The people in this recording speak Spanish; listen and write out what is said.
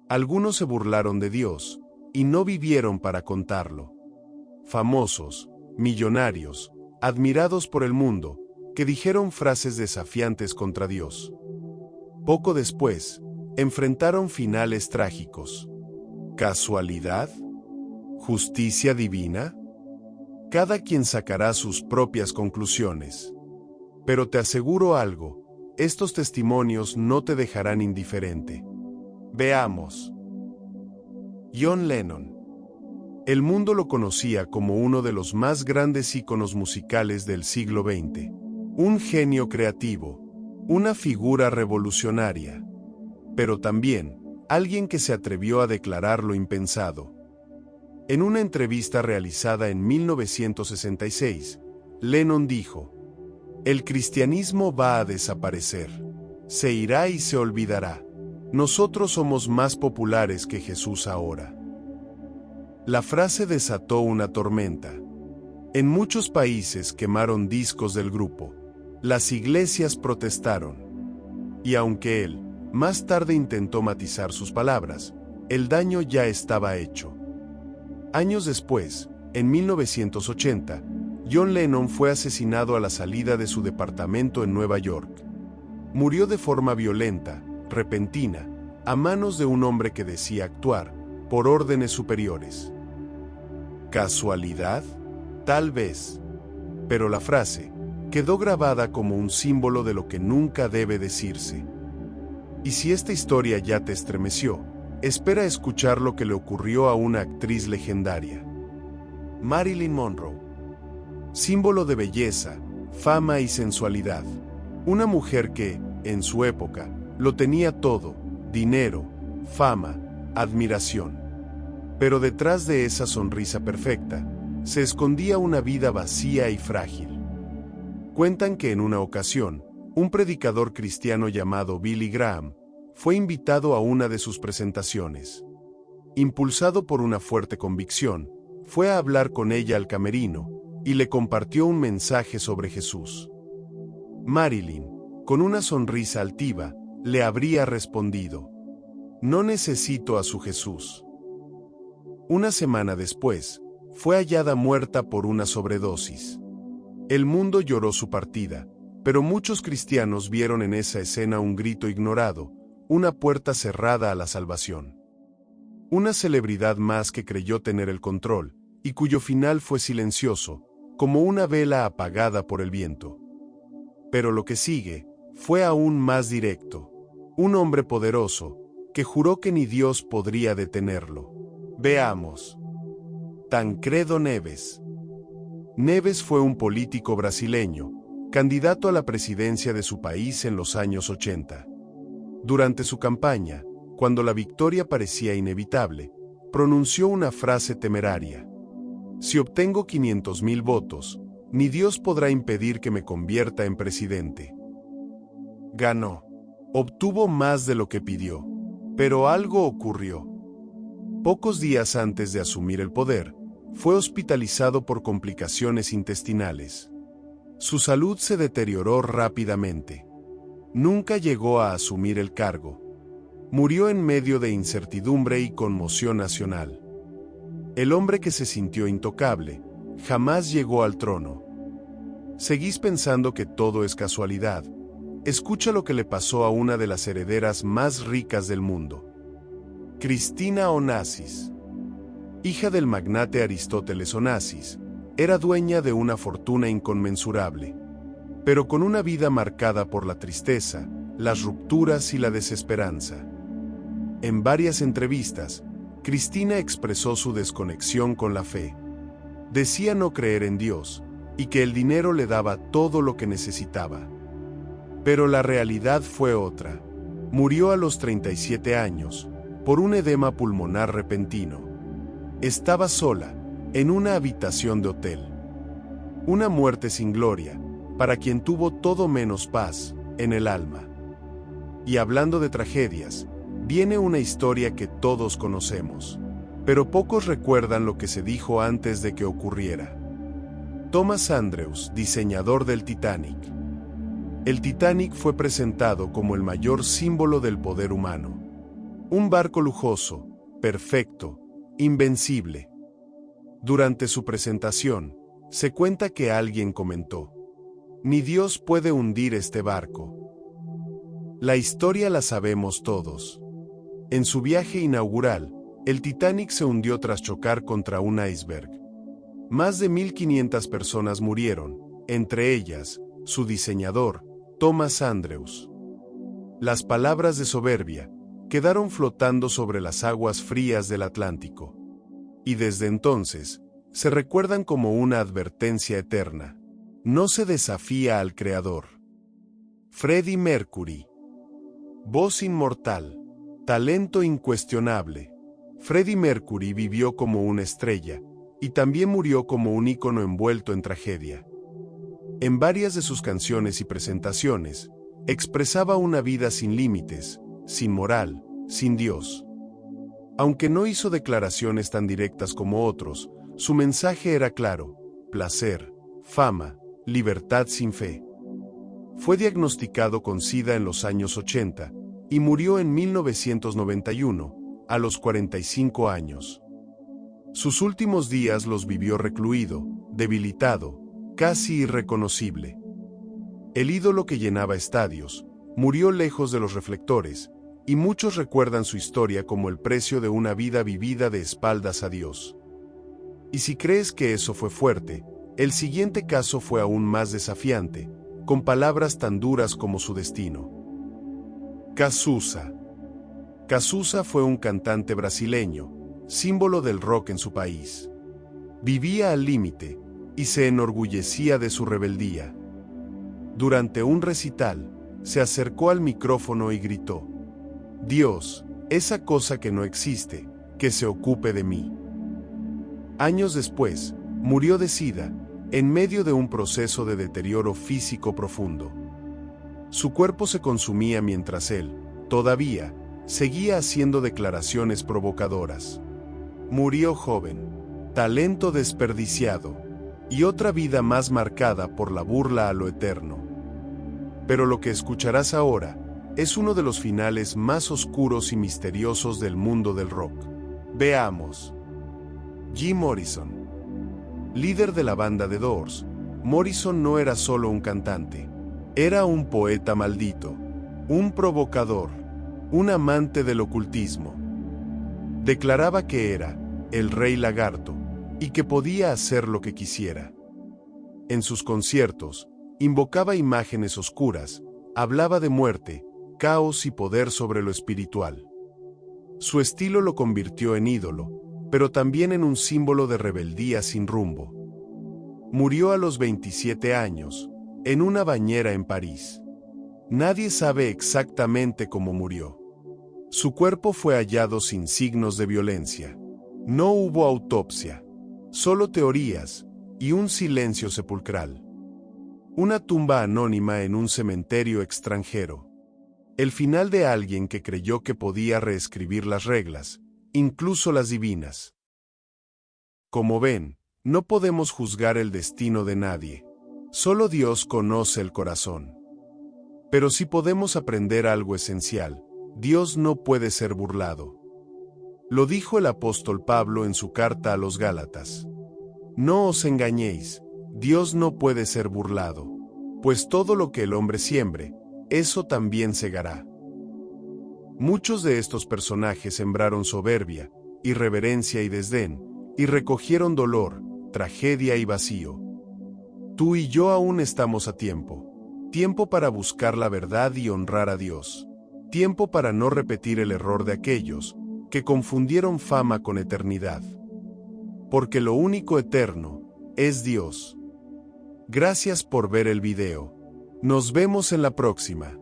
Algunos se burlaron de Dios, y no vivieron para contarlo. Famosos, millonarios, admirados por el mundo, que dijeron frases desafiantes contra Dios. Poco después, enfrentaron finales trágicos. ¿Casualidad? ¿Justicia divina? Cada quien sacará sus propias conclusiones. Pero te aseguro algo, estos testimonios no te dejarán indiferente. Veamos. John Lennon. El mundo lo conocía como uno de los más grandes íconos musicales del siglo XX. Un genio creativo, una figura revolucionaria, pero también alguien que se atrevió a declarar lo impensado. En una entrevista realizada en 1966, Lennon dijo: "El cristianismo va a desaparecer. Se irá y se olvidará. Nosotros somos más populares que Jesús ahora". La frase desató una tormenta. En muchos países quemaron discos del grupo. Las iglesias protestaron. Y aunque él, más tarde intentó matizar sus palabras, el daño ya estaba hecho. Años después, en 1980, John Lennon fue asesinado a la salida de su departamento en Nueva York. Murió de forma violenta, repentina, a manos de un hombre que decía actuar por órdenes superiores. ¿Casualidad? Tal vez. Pero la frase quedó grabada como un símbolo de lo que nunca debe decirse. Y si esta historia ya te estremeció, espera escuchar lo que le ocurrió a una actriz legendaria. Marilyn Monroe. Símbolo de belleza, fama y sensualidad. Una mujer que, en su época, lo tenía todo: dinero, fama, admiración. Pero detrás de esa sonrisa perfecta, se escondía una vida vacía y frágil. Cuentan que en una ocasión, un predicador cristiano llamado Billy Graham fue invitado a una de sus presentaciones. Impulsado por una fuerte convicción, fue a hablar con ella al camerino y le compartió un mensaje sobre Jesús. Marilyn, con una sonrisa altiva, le habría respondido: "No necesito a su Jesús". Una semana después, fue hallada muerta por una sobredosis. El mundo lloró su partida, pero muchos cristianos vieron en esa escena un grito ignorado, una puerta cerrada a la salvación. Una celebridad más que creyó tener el control, y cuyo final fue silencioso, como una vela apagada por el viento. Pero lo que sigue fue aún más directo. Un hombre poderoso, que juró que ni Dios podría detenerlo. Veamos. Tancredo Neves. Neves fue un político brasileño, candidato a la presidencia de su país en los años 80. Durante su campaña, cuando la victoria parecía inevitable, pronunció una frase temeraria: "Si obtengo 500,000 votos, ni Dios podrá impedir que me convierta en presidente". Ganó. Obtuvo más de lo que pidió. Pero algo ocurrió. Pocos días antes de asumir el poder, fue hospitalizado por complicaciones intestinales. Su salud se deterioró rápidamente. Nunca llegó a asumir el cargo. Murió en medio de incertidumbre y conmoción nacional. El hombre que se sintió intocable, jamás llegó al trono. ¿Seguís pensando que todo es casualidad? Escucha lo que le pasó a una de las herederas más ricas del mundo. Cristina Onassis. Hija del magnate Aristóteles Onassis, era dueña de una fortuna inconmensurable, pero con una vida marcada por la tristeza, las rupturas y la desesperanza. En varias entrevistas, Cristina expresó su desconexión con la fe. Decía no creer en Dios, y que el dinero le daba todo lo que necesitaba. Pero la realidad fue otra. Murió a los 37 años, por un edema pulmonar repentino. Estaba sola, en una habitación de hotel. Una muerte sin gloria, para quien tuvo todo menos paz en el alma. Y hablando de tragedias, viene una historia que todos conocemos, pero pocos recuerdan lo que se dijo antes de que ocurriera. Thomas Andrews, diseñador del Titanic. El Titanic fue presentado como el mayor símbolo del poder humano. Un barco lujoso, perfecto, invencible. Durante su presentación, se cuenta que alguien comentó: "Ni Dios puede hundir este barco". La historia la sabemos todos. En su viaje inaugural, el Titanic se hundió tras chocar contra un iceberg. Más de 1.500 personas murieron, entre ellas, su diseñador, Thomas Andrews. Las palabras de soberbia quedaron flotando sobre las aguas frías del Atlántico. Y desde entonces, se recuerdan como una advertencia eterna. No se desafía al Creador. Freddie Mercury. Voz inmortal. Talento incuestionable. Freddie Mercury vivió como una estrella, y también murió como un ícono envuelto en tragedia. En varias de sus canciones y presentaciones, expresaba una vida sin límites, sin moral, sin Dios. Aunque no hizo declaraciones tan directas como otros, su mensaje era claro: placer, fama, libertad sin fe. Fue diagnosticado con SIDA en los años 80 y murió en 1991, a los 45 años. Sus últimos días los vivió recluido, debilitado, casi irreconocible. El ídolo que llenaba estadios murió lejos de los reflectores, y muchos recuerdan su historia como el precio de una vida vivida de espaldas a Dios. Y si crees que eso fue fuerte, el siguiente caso fue aún más desafiante, con palabras tan duras como su destino. Cazuza. Cazuza fue un cantante brasileño, símbolo del rock en su país. Vivía al límite, y se enorgullecía de su rebeldía. Durante un recital, se acercó al micrófono y gritó: "Dios, esa cosa que no existe, que se ocupe de mí". Años después, murió de SIDA, en medio de un proceso de deterioro físico profundo. Su cuerpo se consumía mientras él, todavía, seguía haciendo declaraciones provocadoras. Murió joven, talento desperdiciado, y otra vida más marcada por la burla a lo eterno. Pero lo que escucharás ahora es uno de los finales más oscuros y misteriosos del mundo del rock. Veamos. Jim Morrison. Líder de la banda The Doors, Morrison no era solo un cantante. Era un poeta maldito, un provocador, un amante del ocultismo. Declaraba que era el rey lagarto y que podía hacer lo que quisiera. En sus conciertos, invocaba imágenes oscuras, hablaba de muerte, caos y poder sobre lo espiritual. Su estilo lo convirtió en ídolo, pero también en un símbolo de rebeldía sin rumbo. Murió a los 27 años, en una bañera en París. Nadie sabe exactamente cómo murió. Su cuerpo fue hallado sin signos de violencia. No hubo autopsia, solo teorías y un silencio sepulcral. Una tumba anónima en un cementerio extranjero. El final de alguien que creyó que podía reescribir las reglas, incluso las divinas. Como ven, no podemos juzgar el destino de nadie. Solo Dios conoce el corazón. Pero sí podemos aprender algo esencial: Dios no puede ser burlado. Lo dijo el apóstol Pablo en su carta a los Gálatas. No os engañéis, Dios no puede ser burlado, pues todo lo que el hombre siembre, eso también segará. Muchos de estos personajes sembraron soberbia, irreverencia y desdén, y recogieron dolor, tragedia y vacío. Tú y yo aún estamos a tiempo. Tiempo para buscar la verdad y honrar a Dios. Tiempo para no repetir el error de aquellos que confundieron fama con eternidad. Porque lo único eterno es Dios. Gracias por ver el video. Nos vemos en la próxima.